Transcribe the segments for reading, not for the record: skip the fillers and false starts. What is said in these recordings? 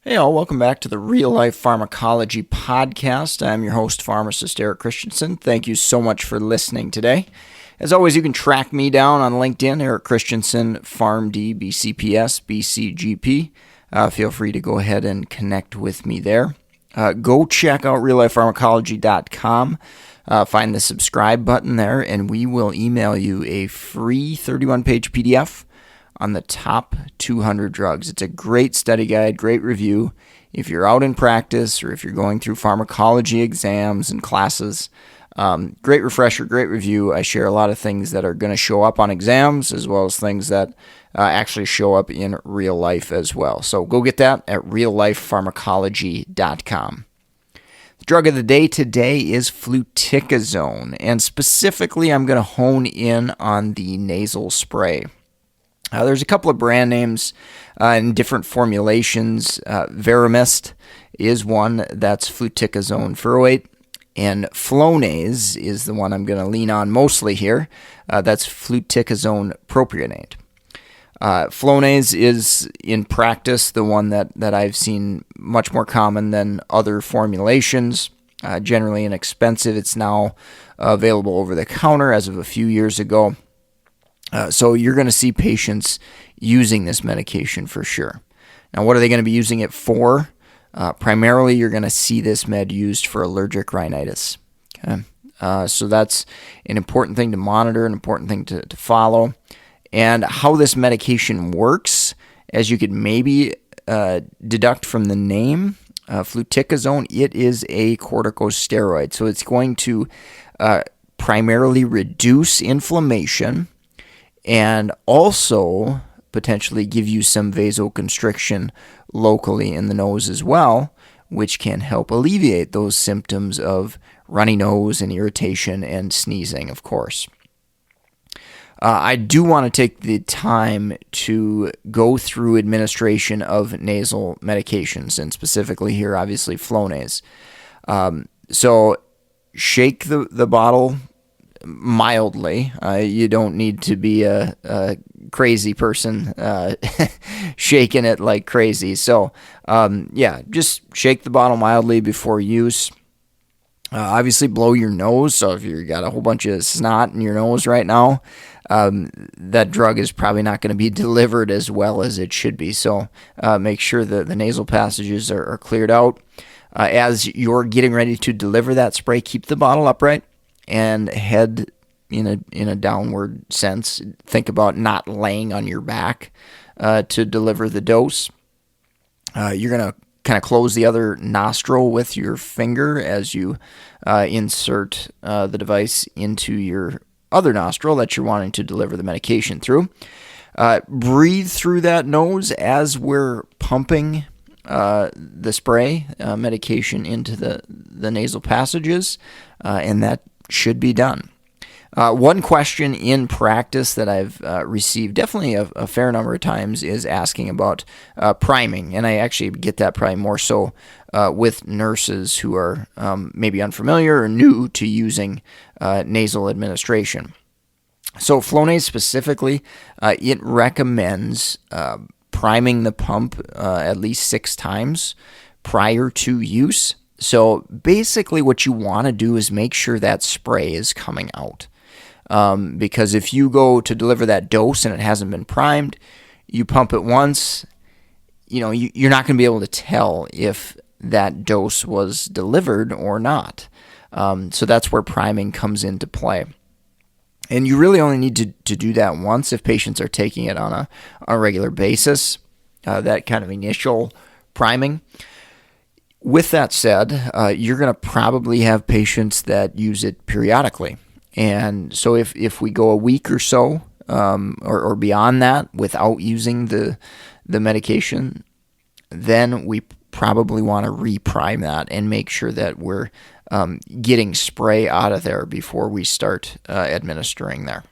Hey all, welcome back to the Real Life Pharmacology Podcast. I'm your host, pharmacist Eric Christensen. Thank you so much for listening today. As always, you can track me down on LinkedIn, Eric Christensen, PharmD, BCPS, BCGP. Feel free to go ahead and connect with me there. Go check out reallifepharmacology.com. Find the subscribe button there, and we will email you a free 31-page PDF on the top 200 drugs. It's a great study guide, great review. If you're out in practice or if you're going through pharmacology exams and classes, great refresher, great review. I share a lot of things that are going to show up on exams as well as things that actually show up in real life as well. So go get that at reallifepharmacology.com. The drug of the day today is Fluticasone, and specifically I'm going to hone in on the nasal spray. There's a couple of brand names in different formulations. Veramist is one that's fluticasone furoate, and Flonase is the one I'm going to lean on mostly here. That's fluticasone propionate. Flonase is, in practice, the one that I've seen much more common than other formulations. Generally inexpensive. It's now available over the counter as of a few years ago. So you're going to see patients using this medication for sure. Now, what are they going to be using it for? Primarily, you're going to see this med used for allergic rhinitis. Okay? So that's an important thing to monitor, an important thing to follow. And how this medication works, as you could maybe deduct from the name, fluticasone, it is a corticosteroid. So it's going to primarily reduce inflammation and also potentially give you some vasoconstriction locally in the nose as well, which can help alleviate those symptoms of runny nose and irritation and sneezing, of course. I do want to take the time to go through administration of nasal medications, and specifically here, obviously, Flonase. So shake the bottle mildly. You don't need to be a crazy person shaking it like crazy. So, just shake the bottle mildly before use. Obviously, blow your nose. So if you got a whole bunch of snot in your nose right now, that drug is probably not going to be delivered as well as it should be. So make sure that the nasal passages are cleared out. As you're getting ready to deliver that spray, keep the bottle upright and head in a downward sense. Think about not laying on your back to deliver the dose. You're going to kind of close the other nostril with your finger as you insert the device into your other nostril that you're wanting to deliver the medication through. Breathe through that nose as we're pumping the spray medication into the nasal passages, and that should be done. One question in practice that I've received definitely a fair number of times is asking about priming, and I actually get that probably more so with nurses who are maybe unfamiliar or new to using nasal administration. So Flonase specifically, it recommends priming the pump at least 6 times prior to use. So basically what you want to do is make sure that spray is coming out. Because if you go to deliver that dose and it hasn't been primed, you pump it once, you're not going to be able to tell if that dose was delivered or not. So that's where priming comes into play. And you really only need to do that once if patients are taking it on a regular basis, that kind of initial priming. With that said, you're going to probably have patients that use it periodically. And so if we go a week or so or beyond that without using the medication, then we probably want to reprime that and make sure that we're getting spray out of there before we start administering there.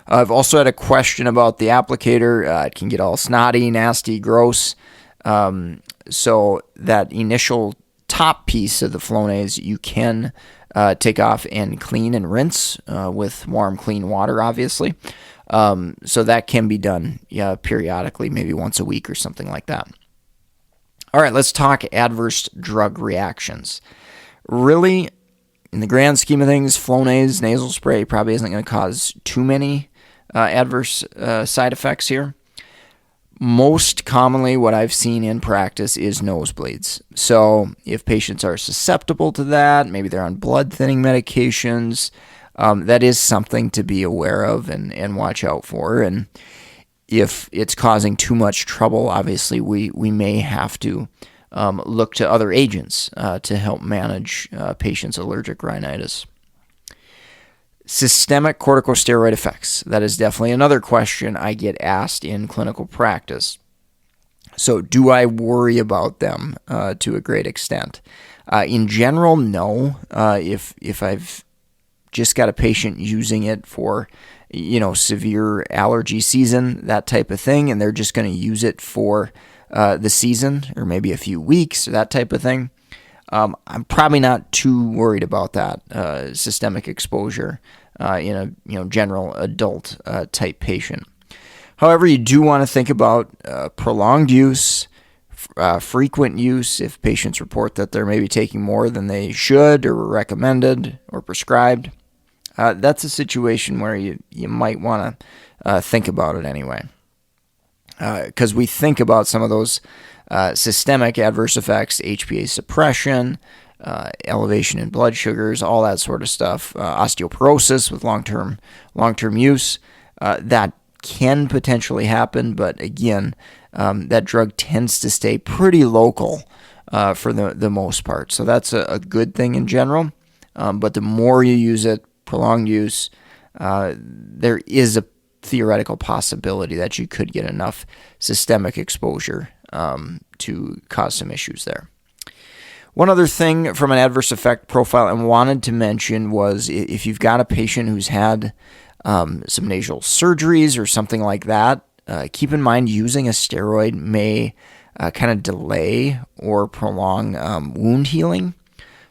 I've also had a question about the applicator. It can get all snotty, nasty, gross. So that initial top piece of the Flonase, you can take off and clean and rinse with warm, clean water, obviously. So that can be done periodically, maybe once a week or something like that. All right, let's talk adverse drug reactions. Really, in the grand scheme of things, Flonase nasal spray probably isn't going to cause too many adverse side effects here. Most commonly, what I've seen in practice is nosebleeds. So if patients are susceptible to that, maybe they're on blood thinning medications, that is something to be aware of and watch out for. And if it's causing too much trouble, obviously we may have to look to other agents to help manage patients' allergic rhinitis. Systemic corticosteroid effects. That is definitely another question I get asked in clinical practice. So do I worry about them to a great extent? In general, no. If I've just got a patient using it for, severe allergy season, that type of thing, and they're just going to use it for the season or maybe a few weeks or that type of thing, I'm probably not too worried about that systemic exposure in a general adult type patient. However, you do want to think about prolonged use, frequent use. If patients report that they're maybe taking more than they should or were recommended or prescribed, that's a situation where you might want to think about it anyway. Because we think about some of those systemic adverse effects, HPA suppression, elevation in blood sugars, all that sort of stuff, osteoporosis with long-term use, that can potentially happen, but again, that drug tends to stay pretty local for the most part. So that's a good thing in general, but the more you use it, prolonged use, there is a theoretical possibility that you could get enough systemic exposure to cause some issues there. One other thing from an adverse effect profile I wanted to mention was if you've got a patient who's had some nasal surgeries or something like that, keep in mind using a steroid may kind of delay or prolong wound healing.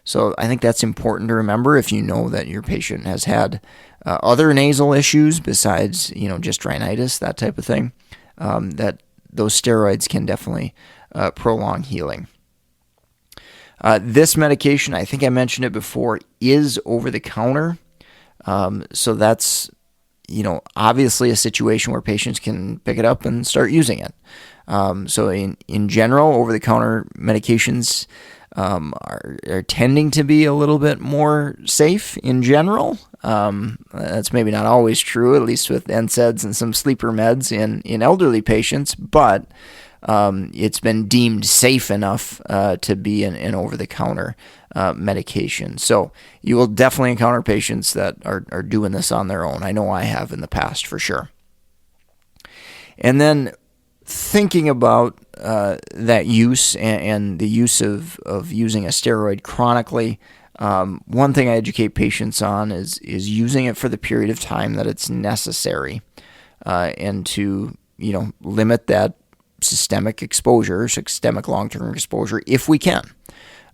So I think that's important to remember if you know that your patient has had other nasal issues besides, just rhinitis, that type of thing, that those steroids can definitely prolong healing. This medication, I think I mentioned it before, is over-the-counter. So that's, obviously a situation where patients can pick it up and start using it. So in general, over-the-counter medications are tending to be a little bit more safe in general. That's maybe not always true, at least with NSAIDs and some sleeper meds in elderly patients, but it's been deemed safe enough to be an over-the-counter medication. So you will definitely encounter patients that are doing this on their own. I know I have in the past for sure. And then thinking about that use and the use of using a steroid chronically, one thing I educate patients on is using it for the period of time that it's necessary, and to limit that systemic exposure, systemic long-term exposure, if we can.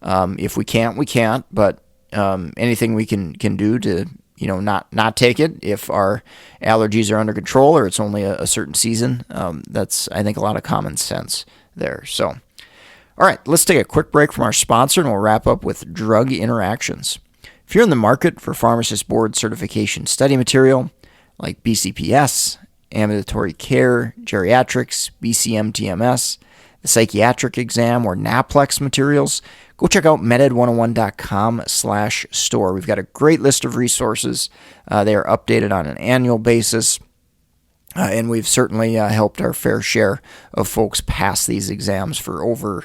If we can't, we can't. But anything we can do to not take it if our allergies are under control or it's only a certain season. That's, I think, a lot of common sense there. So, all right, let's take a quick break from our sponsor and we'll wrap up with drug interactions. If you're in the market for pharmacist board certification study material like BCPS, ambulatory care, geriatrics, BCM-TMS, the psychiatric exam, or NAPLEX materials, go check out meded101.com/store. We've got a great list of resources. They are updated on an annual basis, and we've certainly helped our fair share of folks pass these exams for over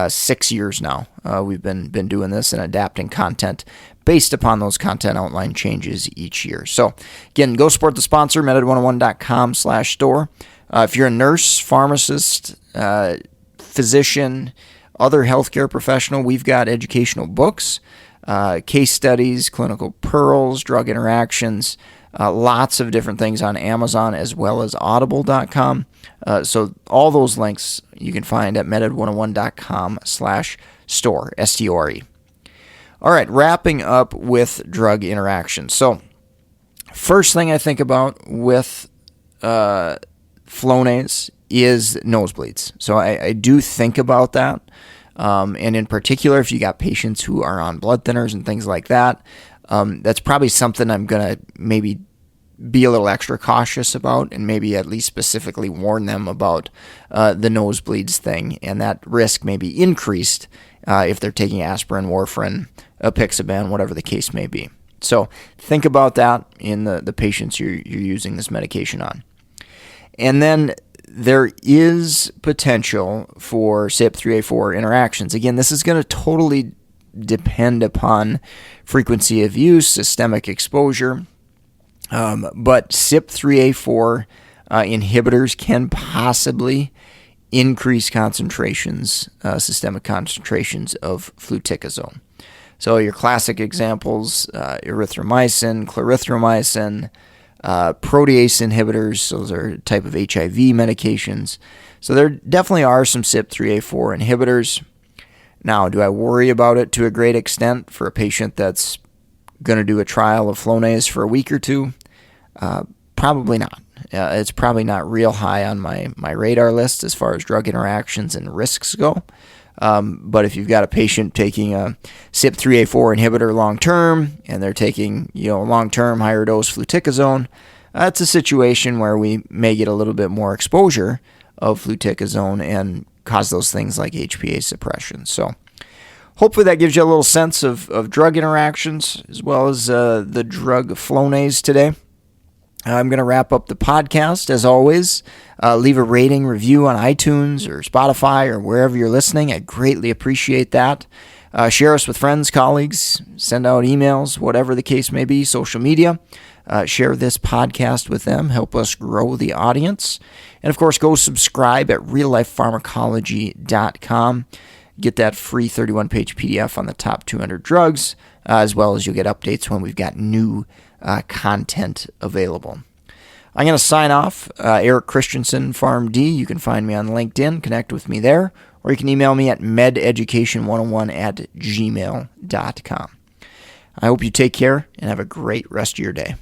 6 years now. We've been doing this and adapting content based upon those content outline changes each year. So, again, go support the sponsor, meded101.com/store. If you're a nurse, pharmacist, physician, other healthcare professional, we've got educational books, case studies, clinical pearls, drug interactions, lots of different things on Amazon as well as audible.com. So all those links you can find at meded101.com/store, STORE. All right, wrapping up with drug interactions. So first thing I think about with Flonase is nosebleeds. So I do think about that. And in particular, if you got patients who are on blood thinners and things like that, that's probably something I'm going to maybe be a little extra cautious about, and maybe at least specifically warn them about the nosebleeds thing, and that risk may be increased if they're taking aspirin, warfarin, apixaban, whatever the case may be. So think about that in the patients you're using this medication on. And then there is potential for CYP3A4 interactions. Again, this is going to totally depend upon frequency of use, systemic exposure, but CYP3A4 inhibitors can possibly increase concentrations, systemic concentrations of fluticasone. So your classic examples, erythromycin, clarithromycin, protease inhibitors, those are a type of HIV medications. So there definitely are some CYP3A4 inhibitors. Now, do I worry about it to a great extent for a patient that's going to do a trial of Flonase for a week or two? Probably not. It's probably not real high on my radar list as far as drug interactions and risks go. But if you've got a patient taking a CYP3A4 inhibitor long-term, and they're taking, long-term higher dose fluticasone, that's a situation where we may get a little bit more exposure of fluticasone and cause those things like HPA suppression. So hopefully that gives you a little sense of drug interactions as well as the drug Flonase today. I'm going to wrap up the podcast. As always, leave a rating, review on iTunes or Spotify or wherever you're listening. I greatly appreciate that. Share us with friends, colleagues, send out emails, whatever the case may be, social media. Share this podcast with them. Help us grow the audience. And, of course, go subscribe at reallifepharmacology.com. Get that free 31-page PDF on the top 200 drugs, as well as you'll get updates when we've got new content available. I'm going to sign off. Eric Christensen, PharmD. You can find me on LinkedIn. Connect with me there. Or you can email me at mededucation101@gmail.com. I hope you take care and have a great rest of your day.